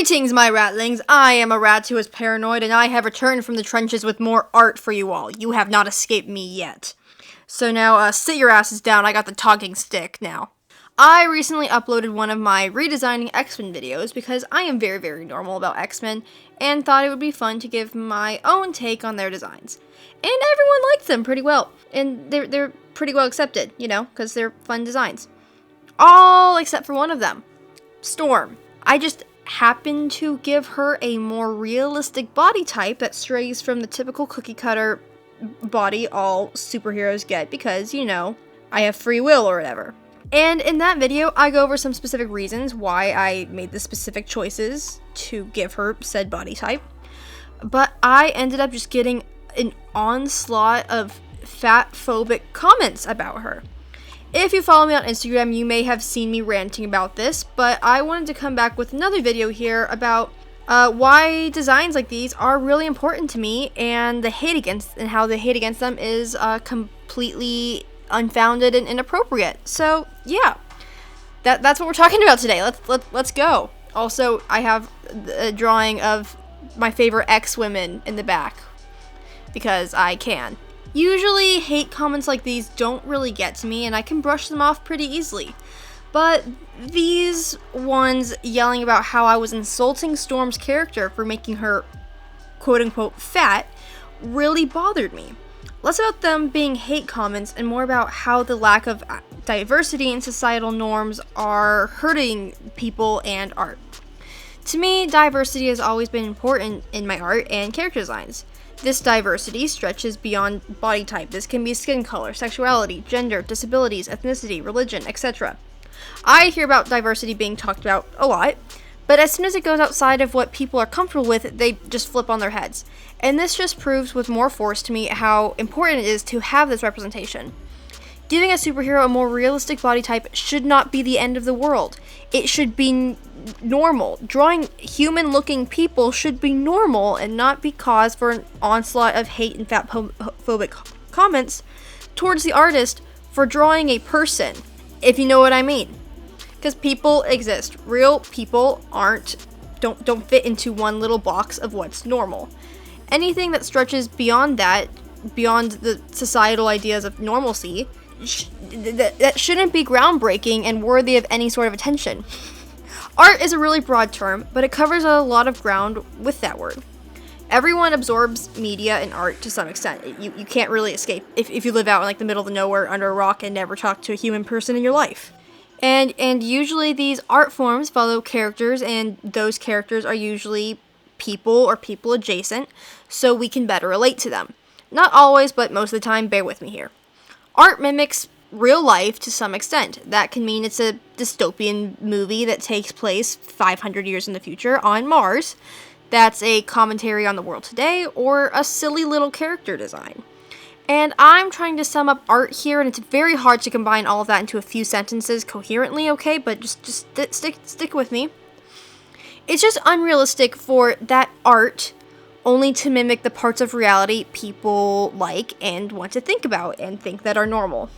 Greetings, my ratlings. I am a rat who is paranoid, and I have returned from the trenches with more art for you all. You have not escaped me yet. So now, sit your asses down. I got the talking stick now. I recently uploaded one of my redesigning X-Men videos because I am very, very normal about X-Men and thought it would be fun to give my own take on their designs. And everyone liked them pretty well. And they're pretty well accepted, you know, because they're fun designs. All except for one of them. Storm. I just happen to give her a more realistic body type that strays from the typical cookie cutter body all superheroes get because, you know, I have free will or whatever. And in that video, I go over some specific reasons why I made the specific choices to give her said body type. But I ended up just getting an onslaught of fat-phobic comments about her. If you follow me on Instagram, you may have seen me ranting about this, but I wanted to come back with another video here about why designs like these are really important to me and how the hate against them is completely unfounded and inappropriate. So yeah, that's what we're talking about today. Let's go. Also, I have a drawing of my favorite X-women in the back because I can. Usually, hate comments like these don't really get to me, and I can brush them off pretty easily. But these ones yelling about how I was insulting Storm's character for making her quote-unquote fat really bothered me. Less about them being hate comments and more about how the lack of diversity in societal norms are hurting people and art. To me, diversity has always been important in my art and character designs. This diversity stretches beyond body type. This can be skin color, sexuality, gender, disabilities, ethnicity, religion, etc. I hear about diversity being talked about a lot, but as soon as it goes outside of what people are comfortable with, they just flip on their heads. And this just proves with more force to me how important it is to have this representation. Giving a superhero a more realistic body type should not be the end of the world. It should be normal. Drawing human-looking people should be normal and not be cause for an onslaught of hate and fat-phobic comments towards the artist for drawing a person, if you know what I mean. Because people exist. Real people don't fit into one little box of what's normal. Anything that stretches beyond that, beyond the societal ideas of normalcy, that shouldn't be groundbreaking and worthy of any sort of attention. Art is a really broad term, but it covers a lot of ground with that word. Everyone absorbs media and art to some extent. You can't really escape if you live out in like the middle of the nowhere under a rock and never talk to a human person in your life. And usually these art forms follow characters, and those characters are usually people or people adjacent, so we can better relate to them. Not always, but most of the time, bear with me here. Art mimics real life to some extent. That can mean it's a dystopian movie that takes place 500 years in the future on Mars. That's a commentary on the world today, or a silly little character design. And I'm trying to sum up art here, and it's very hard to combine all of that into a few sentences coherently, okay? But just stick with me. It's just unrealistic for that art only to mimic the parts of reality people like and want to think about and think that are normal.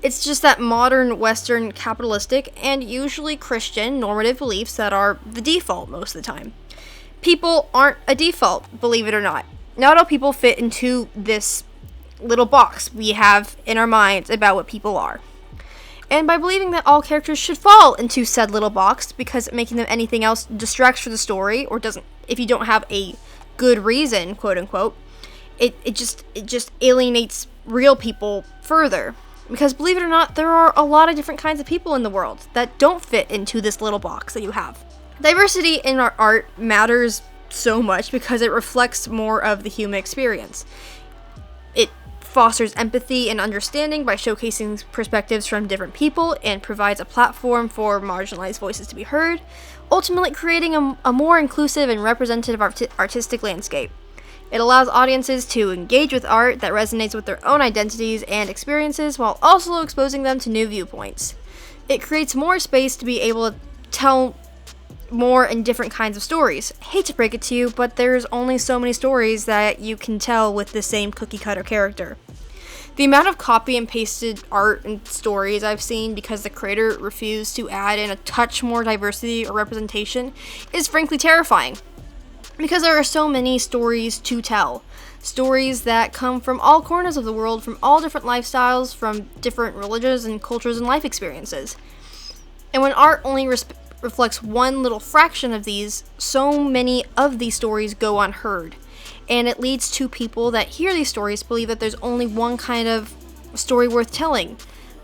It's just that modern, Western, capitalistic, and usually Christian normative beliefs that are the default most of the time. People aren't a default, believe it or not. Not all people fit into this little box we have in our minds about what people are. And by believing that all characters should fall into said little box because making them anything else distracts from the story or doesn't, if you don't have a good reason, quote unquote, it just alienates real people further. Because believe it or not, there are a lot of different kinds of people in the world that don't fit into this little box that you have. Diversity in our art matters so much because it reflects more of the human experience. It fosters empathy and understanding by showcasing perspectives from different people and provides a platform for marginalized voices to be heard, ultimately creating a more inclusive and representative artistic landscape. It allows audiences to engage with art that resonates with their own identities and experiences while also exposing them to new viewpoints. It creates more space to be able to tell more and different kinds of stories. I hate to break it to you, but there's only so many stories that you can tell with the same cookie cutter character. The amount of copy and pasted art and stories I've seen because the creator refused to add in a touch more diversity or representation is frankly terrifying. Because there are so many stories to tell. Stories that come from all corners of the world, from all different lifestyles, from different religions and cultures and life experiences. And when art only reflects one little fraction of these, so many of these stories go unheard. And it leads to people that hear these stories believe that there's only one kind of story worth telling,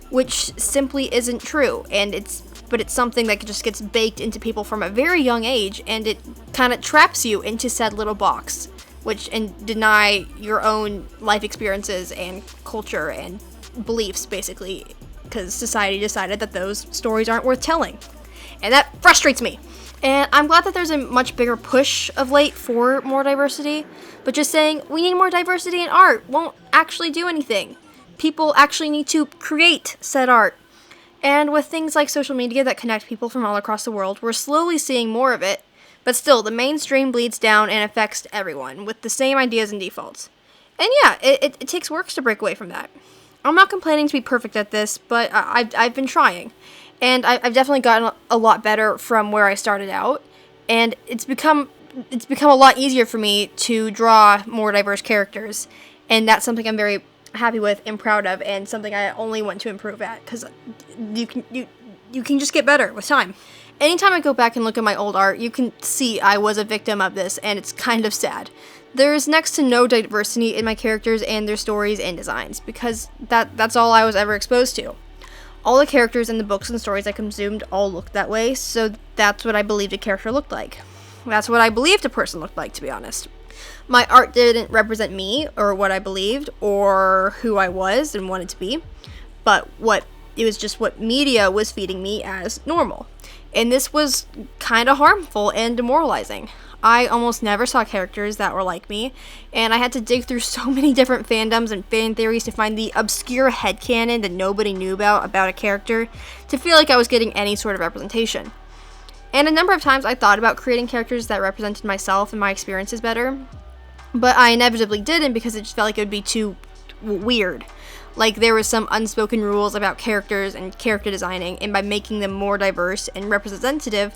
which simply isn't true. But it's something that just gets baked into people from a very young age, and it kind of traps you into said little box, and deny your own life experiences and culture and beliefs, basically, because society decided that those stories aren't worth telling. And that frustrates me. And I'm glad that there's a much bigger push of late for more diversity, but just saying we need more diversity in art won't actually do anything. People actually need to create said art. And with things like social media that connect people from all across the world, we're slowly seeing more of it, but still, the mainstream bleeds down and affects everyone with the same ideas and defaults. And yeah, it takes work to break away from that. I'm not complaining to be perfect at this, but I've been trying. And I've definitely gotten a lot better from where I started out, and it's become a lot easier for me to draw more diverse characters, and that's something I'm very happy with and proud of, and something I only want to improve at, because you can just get better with time. Anytime I go back and look at my old art, you can see I was a victim of this, and it's kind of sad. There's next to no diversity in my characters and their stories and designs, because that's all I was ever exposed to. All the characters in the books and stories I consumed all looked that way, so that's what I believed a character looked like. That's what I believed a person looked like, to be honest. My art didn't represent me, or what I believed, or who I was and wanted to be, but it was just what media was feeding me as normal. And this was kind of harmful and demoralizing. I almost never saw characters that were like me, and I had to dig through so many different fandoms and fan theories to find the obscure headcanon that nobody knew about a character to feel like I was getting any sort of representation. And a number of times I thought about creating characters that represented myself and my experiences better, but I inevitably didn't because it just felt like it would be too weird. Like there was some unspoken rules about characters and character designing, and by making them more diverse and representative,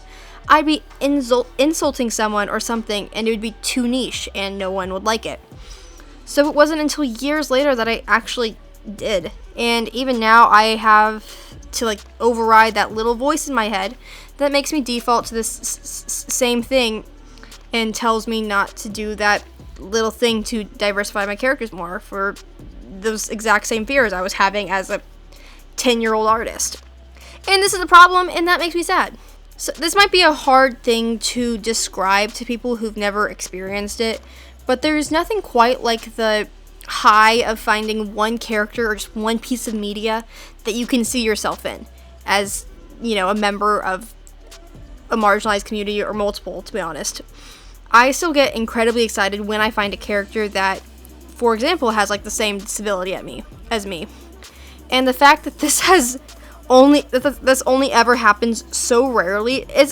I'd be insulting someone or something, and it would be too niche and no one would like it. So it wasn't until years later that I actually did. And even now I have to override that little voice in my head that makes me default to this same thing and tells me not to do that little thing to diversify my characters more for those exact same fears I was having as a 10-year-old artist. And this is a problem, and that makes me sad. So this might be a hard thing to describe to people who've never experienced it, but there's nothing quite like the high of finding one character or just one piece of media that you can see yourself in as, a member of a marginalized community, or multiple, to be honest. I still get incredibly excited when I find a character that, for example, has the same disability as me. And the fact that this only ever happens so rarely is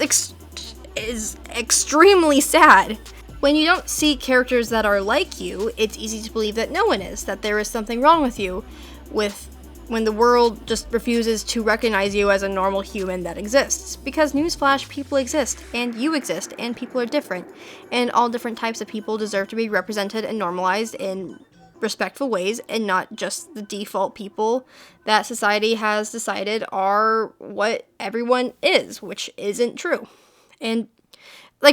extremely sad. When you don't see characters that are like you, it's easy to believe that no one is, that there is something wrong with you, when the world just refuses to recognize you as a normal human that exists. Because newsflash, people exist, and you exist, and people are different, and all different types of people deserve to be represented and normalized in respectful ways, and not just the default people that society has decided are what everyone is, which isn't true. And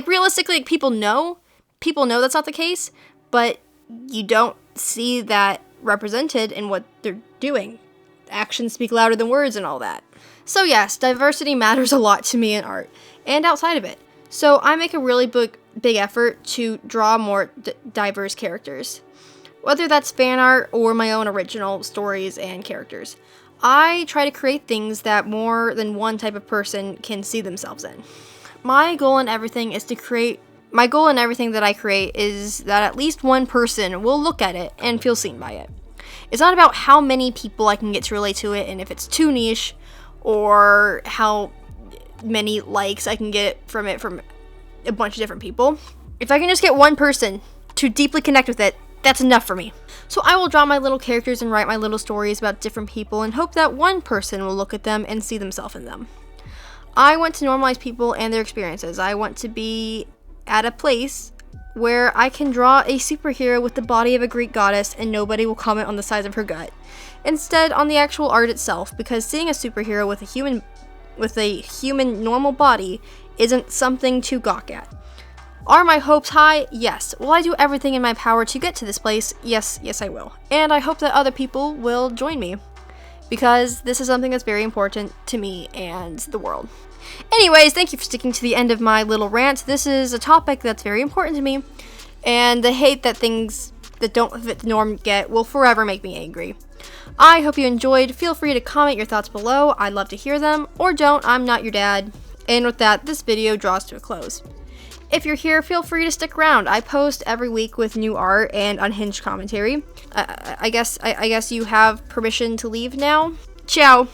realistically, people know that's not the case, but you don't see that represented in what they're doing. Actions speak louder than words and all that. So yes, diversity matters a lot to me in art and outside of it. So I make a really big effort to draw more diverse characters, whether that's fan art or my own original stories and characters. I try to create things that more than one type of person can see themselves in. My goal in everything that I create is that at least one person will look at it and feel seen by it. It's not about how many people I can get to relate to it, and if it's too niche, or how many likes I can get from a bunch of different people. If I can just get one person to deeply connect with it, That's enough for me. So I will draw my little characters and write my little stories about different people and hope that one person will look at them and see themselves in them. I want to normalize people and their experiences. I want to be at a place where I can draw a superhero with the body of a Greek goddess and nobody will comment on the size of her gut. Instead, on the actual art itself, because seeing a superhero with a human normal body isn't something to gawk at. Are my hopes high? Yes. Will I do everything in my power to get to this place? Yes, I will. And I hope that other people will join me, because this is something that's very important to me and the world. Anyways, thank you for sticking to the end of my little rant. This is a topic that's very important to me, and the hate that things that don't fit the norm get will forever make me angry. I hope you enjoyed. Feel free to comment your thoughts below. I'd love to hear them. Or don't, I'm not your dad. And with that, this video draws to a close. If you're here, feel free to stick around. I post every week with new art and unhinged commentary. I guess you have permission to leave now. Ciao!